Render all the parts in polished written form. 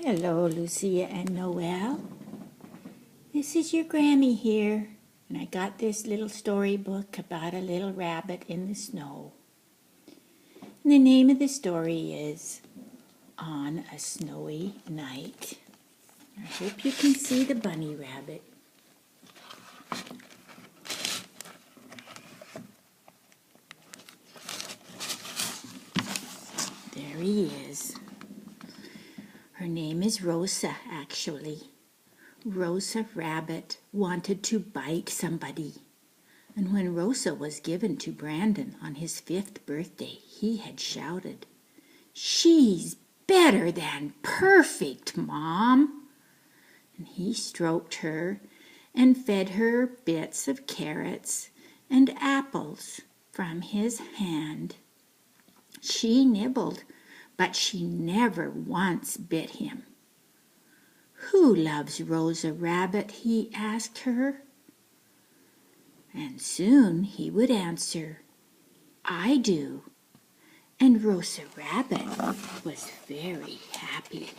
Hello, Lucia and Noel. This is your Grammy here, and I got this little storybook about a little rabbit in the snow. And the name of the story is On a Snowy Night. I hope you can see the bunny rabbit. There he is. Her name is Rosa, actually. Rosa Rabbit wanted to bite somebody. And when Rosa was given to Brandon on his 5th birthday, he had shouted, "She's better than perfect, Mom!" And he stroked her and fed her bits of carrots and apples from his hand. She nibbled, but she never once bit him. "Who loves Rosa Rabbit?" he asked her. And soon he would answer, "I do." And Rosa Rabbit was very happy.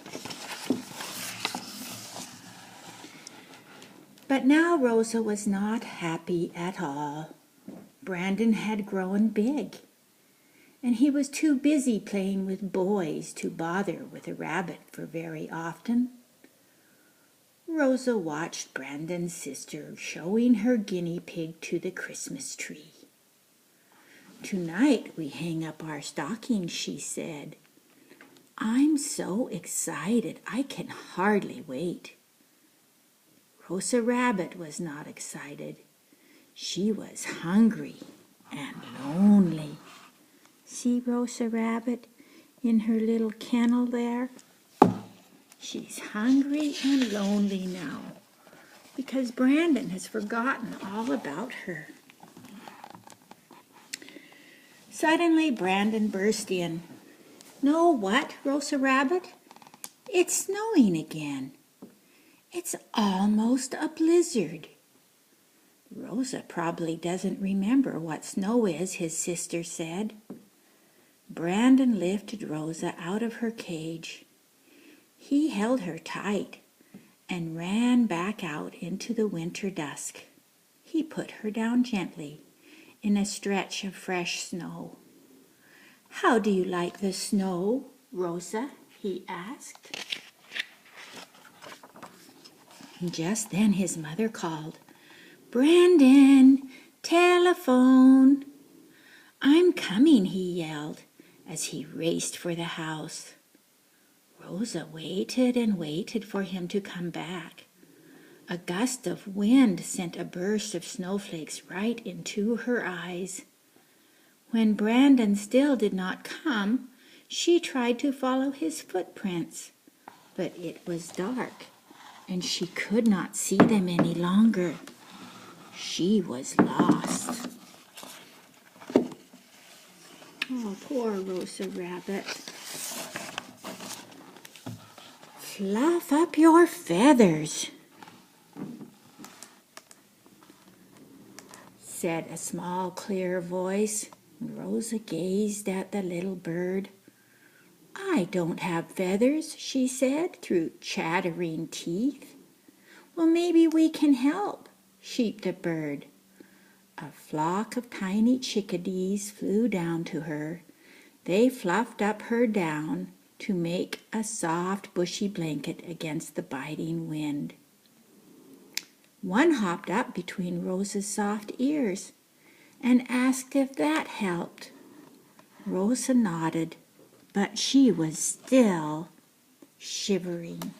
But now Rosa was not happy at all. Brandon had grown big, and he was too busy playing with boys to bother with a rabbit for very often. Rosa watched Brandon's sister showing her guinea pig to the Christmas tree. "Tonight we hang up our stockings," she said. "I'm so excited I can hardly wait." Rosa Rabbit was not excited. She was hungry and lonely. See Rosa Rabbit in her little kennel there? She's hungry and lonely now because Brandon has forgotten all about her. Suddenly Brandon burst in. "Know what, Rosa Rabbit? It's snowing again. It's almost a blizzard." "Rosa probably doesn't remember what snow is," his sister said. Brandon lifted Rosa out of her cage. He held her tight and ran back out into the winter dusk. He put her down gently in a stretch of fresh snow. "How do you like the snow, Rosa?" he asked. And just then his mother called, "Brandon, telephone!" "I'm coming," he yelled as he raced for the house. Rosa waited and waited for him to come back. A gust of wind sent a burst of snowflakes right into her eyes. When Brandon still did not come, she tried to follow his footprints, but it was dark, and she could not see them any longer. She was lost. Oh, poor Rosa Rabbit. "Fluff up your feathers," said a small, clear voice. Rosa gazed at the little bird. "I don't have feathers," she said through chattering teeth. "Well, maybe we can help," sheeped the bird. A flock of tiny chickadees flew down to her. They fluffed up her down to make a soft, bushy blanket against the biting wind. One hopped up between Rosa's soft ears and asked if that helped. Rosa nodded, but she was still shivering.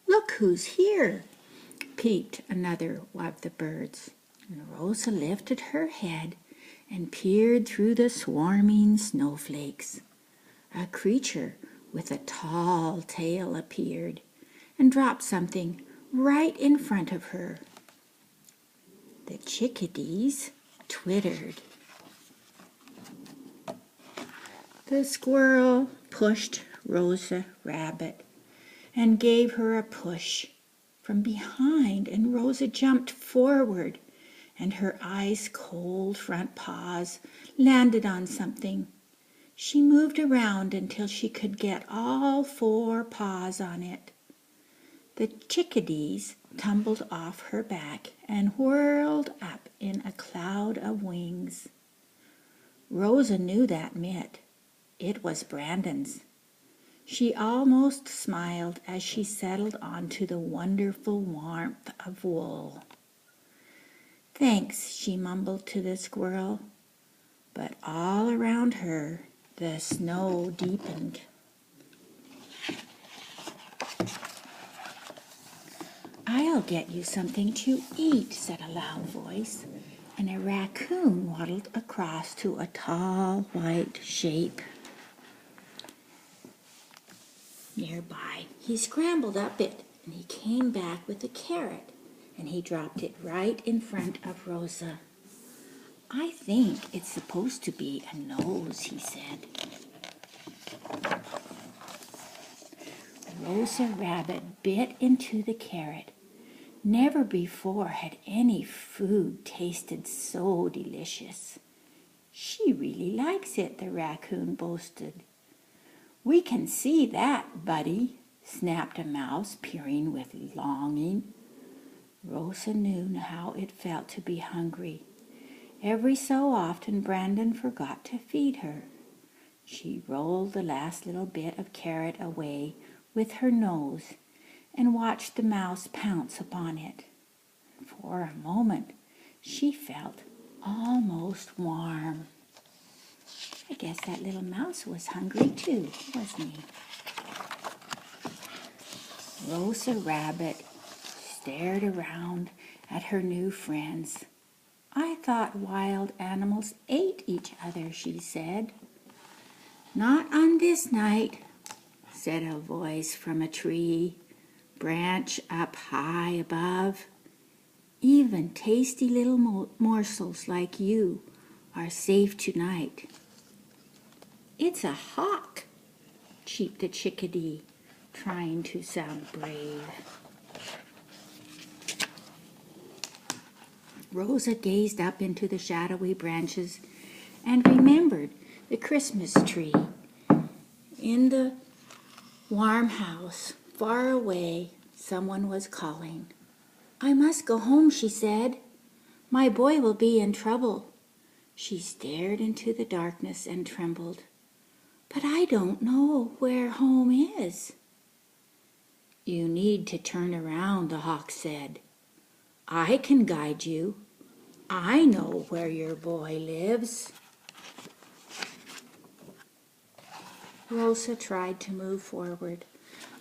"Look who's here," peeped another of the birds. And Rosa lifted her head and peered through the swarming snowflakes. A creature with a tall tail appeared and dropped something right in front of her. The chickadees twittered. The squirrel pushed Rosa Rabbit and gave her a push from behind, and Rosa jumped forward, and her ice-cold front paws landed on something. She moved around until she could get all 4 paws on it. The chickadees tumbled off her back and whirled up in a cloud of wings. Rosa knew that mitt. It was Brandon's. She almost smiled as she settled onto the wonderful warmth of wool. "Thanks," she mumbled to the squirrel. But all around her, the snow deepened. "I'll get you something to eat," said a loud voice, and a raccoon waddled across to a tall white shape nearby. He scrambled up it, and he came back with a carrot, and he dropped it right in front of Rosa. "I think it's supposed to be a nose," he said. Rosa Rabbit bit into the carrot. Never before had any food tasted so delicious. "She really likes it," the raccoon boasted. "We can see that, buddy," snapped a mouse, peering with longing. Rosa knew how it felt to be hungry. Every so often Brandon forgot to feed her. She rolled the last little bit of carrot away with her nose and watched the mouse pounce upon it. For a moment she felt almost warm. I guess that little mouse was hungry too, wasn't he? Rosa Rabbit stared around at her new friends. "I thought wild animals ate each other," she said. "Not on this night," said a voice from a tree, branch up high above. "Even tasty little morsels like you are safe tonight." "It's a hawk," cheeped the chickadee, trying to sound brave. Rosa gazed up into the shadowy branches and remembered the Christmas tree in the warm house. Far away, someone was calling. "I must go home," she said. "My boy will be in trouble." She stared into the darkness and trembled. "But I don't know where home is." "You need to turn around," the hawk said. "I can guide you. I know where your boy lives." Rosa tried to move forward,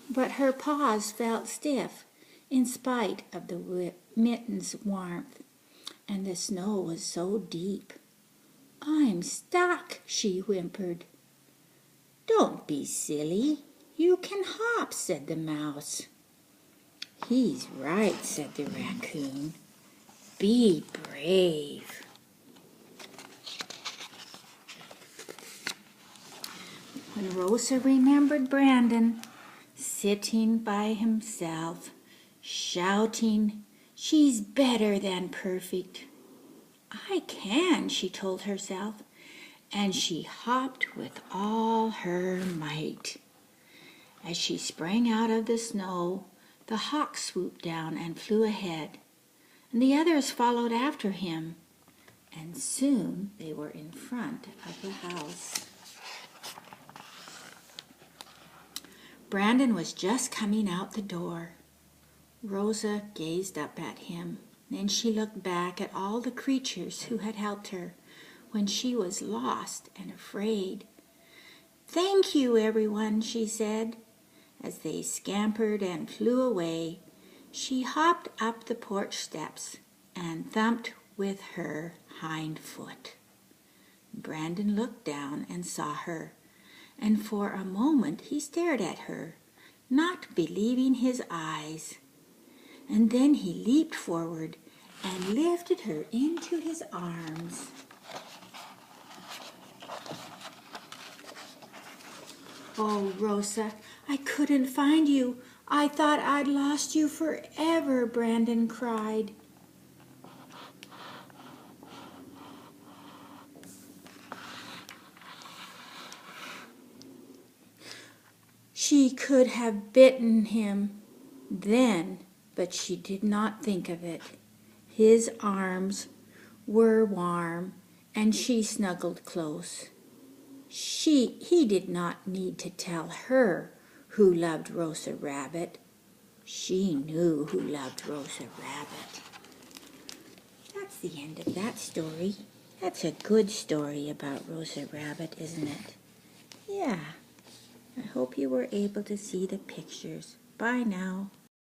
but her paws felt stiff in spite of the mitten's warmth, and the snow was so deep. "I'm stuck," she whimpered. "Don't be silly. You can hop," said the mouse. "He's right," said the raccoon. "Be brave." When Rosa remembered Brandon, sitting by himself, shouting, "She's better than perfect." "I can," she told herself, and she hopped with all her might. As she sprang out of the snow, the hawk swooped down and flew ahead, and the others followed after him, and soon they were in front of the house. Brandon was just coming out the door. Rosa gazed up at him. Then she looked back at all the creatures who had helped her when she was lost and afraid. "Thank you, everyone," she said. As they scampered and flew away, she hopped up the porch steps and thumped with her hind foot. Brandon looked down and saw her, and for a moment he stared at her, not believing his eyes. And then he leaped forward and lifted her into his arms. "Oh, Rosa, I couldn't find you. I thought I'd lost you forever," Brandon cried. She could have bitten him then, but she did not think of it. His arms were warm, and she snuggled close. He did not need to tell her who loved Rosa Rabbit. She knew who loved Rosa Rabbit. That's the end of that story. That's a good story about Rosa Rabbit, isn't it? Yeah. I hope you were able to see the pictures. Bye now.